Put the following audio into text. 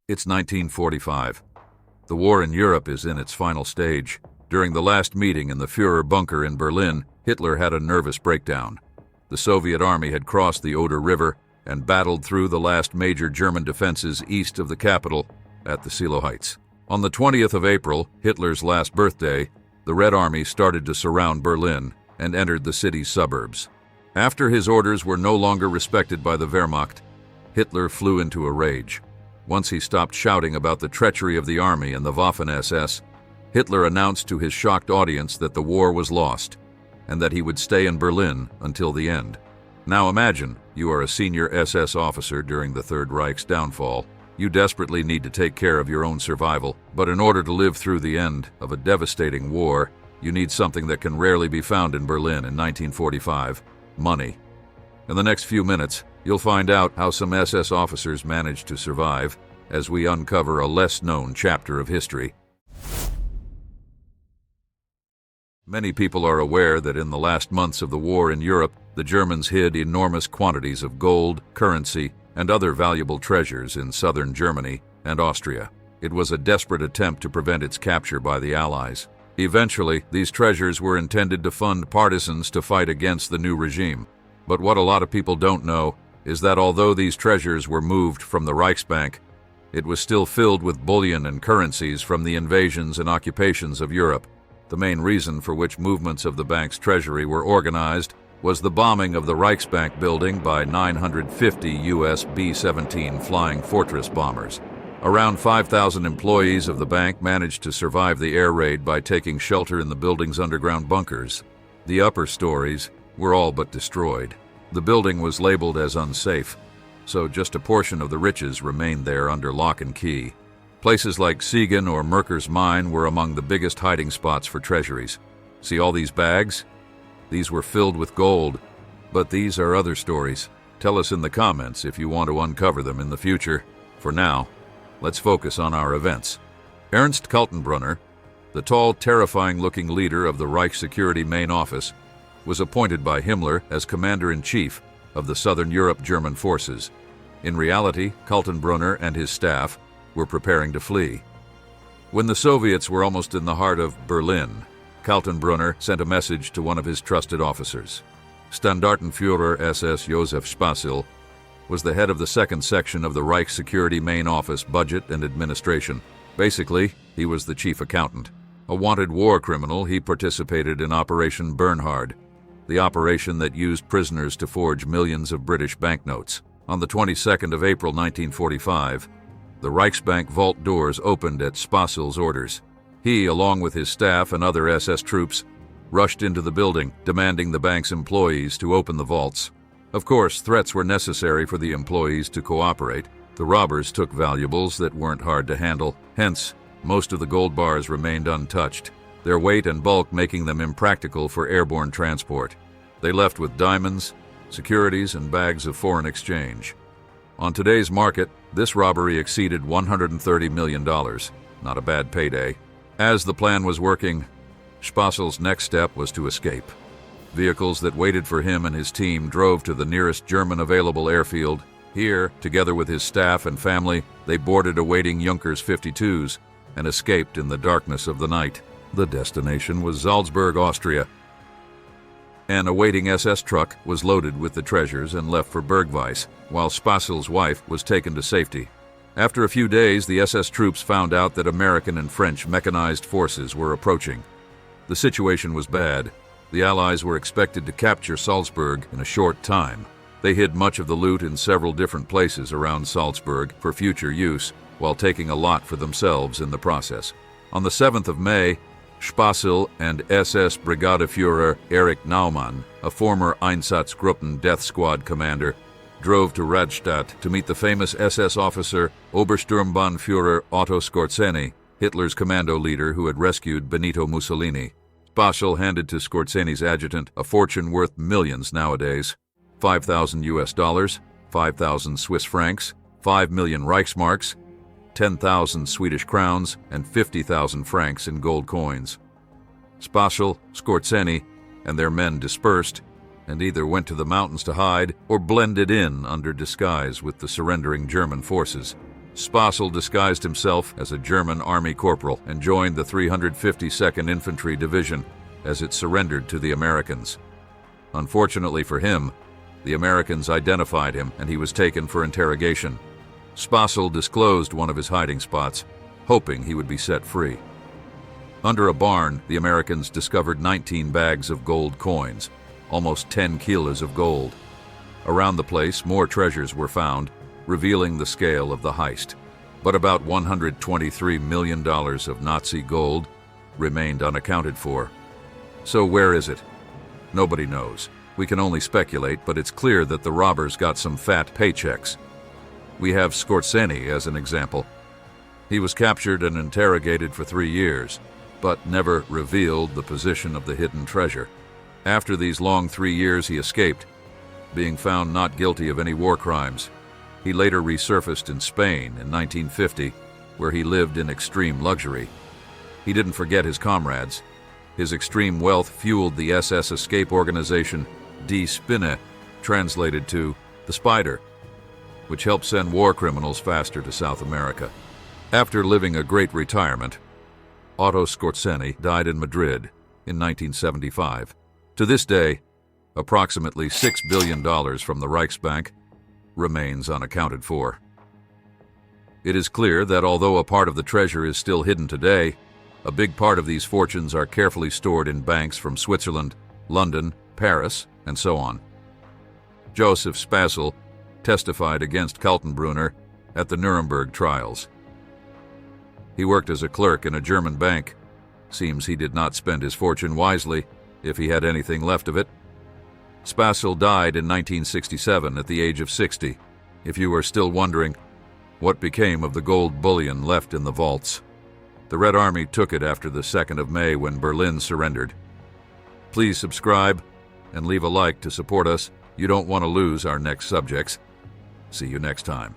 It's 1945. The war in Europe is in its final stage. During the last meeting in the Führer bunker in Berlin, Hitler had a nervous breakdown. The Soviet army had crossed the Oder River and battled through the last major German defenses east of the capital at the Seelow Heights. On the 20th of April, Hitler's last birthday, the Red Army started to surround Berlin and entered the city's suburbs. After his orders were no longer respected by the Wehrmacht, Hitler flew into a rage. Once he stopped shouting about the treachery of the army and the Waffen SS, Hitler announced to his shocked audience that the war was lost and that he would stay in Berlin until the end. Now imagine you are a senior SS officer during the Third Reich's downfall. You desperately need to take care of your own survival, but in order to live through the end of a devastating war, you need something that can rarely be found in Berlin in 1945: money. In the next few minutes, you'll find out how some SS officers managed to survive as we uncover a less-known chapter of history. Many people are aware that in the last months of the war in Europe, the Germans hid enormous quantities of gold, currency, and other valuable treasures in southern Germany and Austria. It was a desperate attempt to prevent its capture by the Allies. Eventually, these treasures were intended to fund partisans to fight against the new regime. But what a lot of people don't know is that although these treasures were moved from the Reichsbank, it was still filled with bullion and currencies from the invasions and occupations of Europe. The main reason for which movements of the bank's treasury were organized was the bombing of the Reichsbank building by 950 US B-17 Flying Fortress bombers. Around 5,000 employees of the bank managed to survive the air raid by taking shelter in the building's underground bunkers. The upper stories were all but destroyed. The building was labeled as unsafe, so just a portion of the riches remained there under lock and key. Places like Siegen or Merker's mine were among the biggest hiding spots for treasuries. See all these bags? These were filled with gold, but these are other stories. Tell us in the comments if you want to uncover them in the future. For now, let's focus on our events. Ernst Kaltenbrunner, the tall, terrifying-looking leader of the Reich Security Main Office, was appointed by Himmler as Commander-in-Chief of the Southern Europe German forces. In reality, Kaltenbrunner and his staff were preparing to flee. When the Soviets were almost in the heart of Berlin, Kaltenbrunner sent a message to one of his trusted officers. Standartenführer SS Joseph Spacil was the head of the second section of the Reich Security Main Office Budget and Administration. Basically, he was the chief accountant. A wanted war criminal, he participated in Operation Bernhard, the operation that used prisoners to forge millions of British banknotes. On the 22nd of April 1945, the Reichsbank vault doors opened at Spacil's orders. He, along with his staff and other SS troops, rushed into the building, demanding the bank's employees to open the vaults. Of course, threats were necessary for the employees to cooperate. The robbers took valuables that weren't hard to handle. Hence, most of the gold bars remained untouched, their weight and bulk making them impractical for airborne transport. They left with diamonds, securities, and bags of foreign exchange. On today's market, this robbery exceeded $130 million. Not a bad payday. As the plan was working, Spacil's next step was to escape. Vehicles that waited for him and his team drove to the nearest German available airfield. Here, together with his staff and family, they boarded awaiting Junkers 52s and escaped in the darkness of the night. The destination was Salzburg, Austria. An awaiting SS truck was loaded with the treasures and left for Bergweiss, while Spacil's wife was taken to safety. After a few days, the SS troops found out that American and French mechanized forces were approaching. The situation was bad. The Allies were expected to capture Salzburg in a short time. They hid much of the loot in several different places around Salzburg for future use, while taking a lot for themselves in the process. On the 7th of May, Spacil and SS Brigadeführer Erich Naumann, a former Einsatzgruppen death squad commander, drove to Radstadt to meet the famous SS officer Obersturmbannführer Otto Skorzeny, Hitler's commando leader who had rescued Benito Mussolini. Spacil handed to Skorzeny's adjutant a fortune worth millions nowadays: 5,000 US dollars, 5,000 Swiss francs, 5 million Reichsmarks, 10,000 Swedish crowns, and 50,000 francs in gold coins. Spacil, Skorzeny, and their men dispersed and either went to the mountains to hide or blended in under disguise with the surrendering German forces. Spacil disguised himself as a German army corporal and joined the 352nd Infantry Division as it surrendered to the Americans. Unfortunately for him, the Americans identified him and he was taken for interrogation. Spacil disclosed one of his hiding spots, hoping he would be set free. Under a barn, the Americans discovered 19 bags of gold coins, almost 10 kilos of gold. Around the place, more treasures were found, revealing the scale of the heist. But about $123 million of Nazi gold remained unaccounted for. So where is it? Nobody knows. We can only speculate, but it's clear that the robbers got some fat paychecks. We have Skorzeny as an example. He was captured and interrogated for 3 years, but never revealed the position of the hidden treasure. After these long 3 years, he escaped, being found not guilty of any war crimes. He later resurfaced in Spain in 1950, where he lived in extreme luxury. He didn't forget his comrades. His extreme wealth fueled the SS escape organization Die Spinne, translated to the Spider, which helped send war criminals faster to South America. After living a great retirement, Otto Skorzeny died in Madrid in 1975. To this day, approximately $6 billion from the Reichsbank remains unaccounted for. It is clear that although a part of the treasure is still hidden today, a big part of these fortunes are carefully stored in banks from Switzerland, London, Paris, and so on. Joseph Spacil testified against Kaltenbrunner at the Nuremberg trials. He worked as a clerk in a German bank. Seems he did not spend his fortune wisely, if he had anything left of it. Spacil died in 1967 at the age of 60. If you are still wondering what became of the gold bullion left in the vaults, the Red Army took it after the 2nd of May when Berlin surrendered. Please subscribe and leave a like to support us. You don't want to lose our next subjects. See you next time.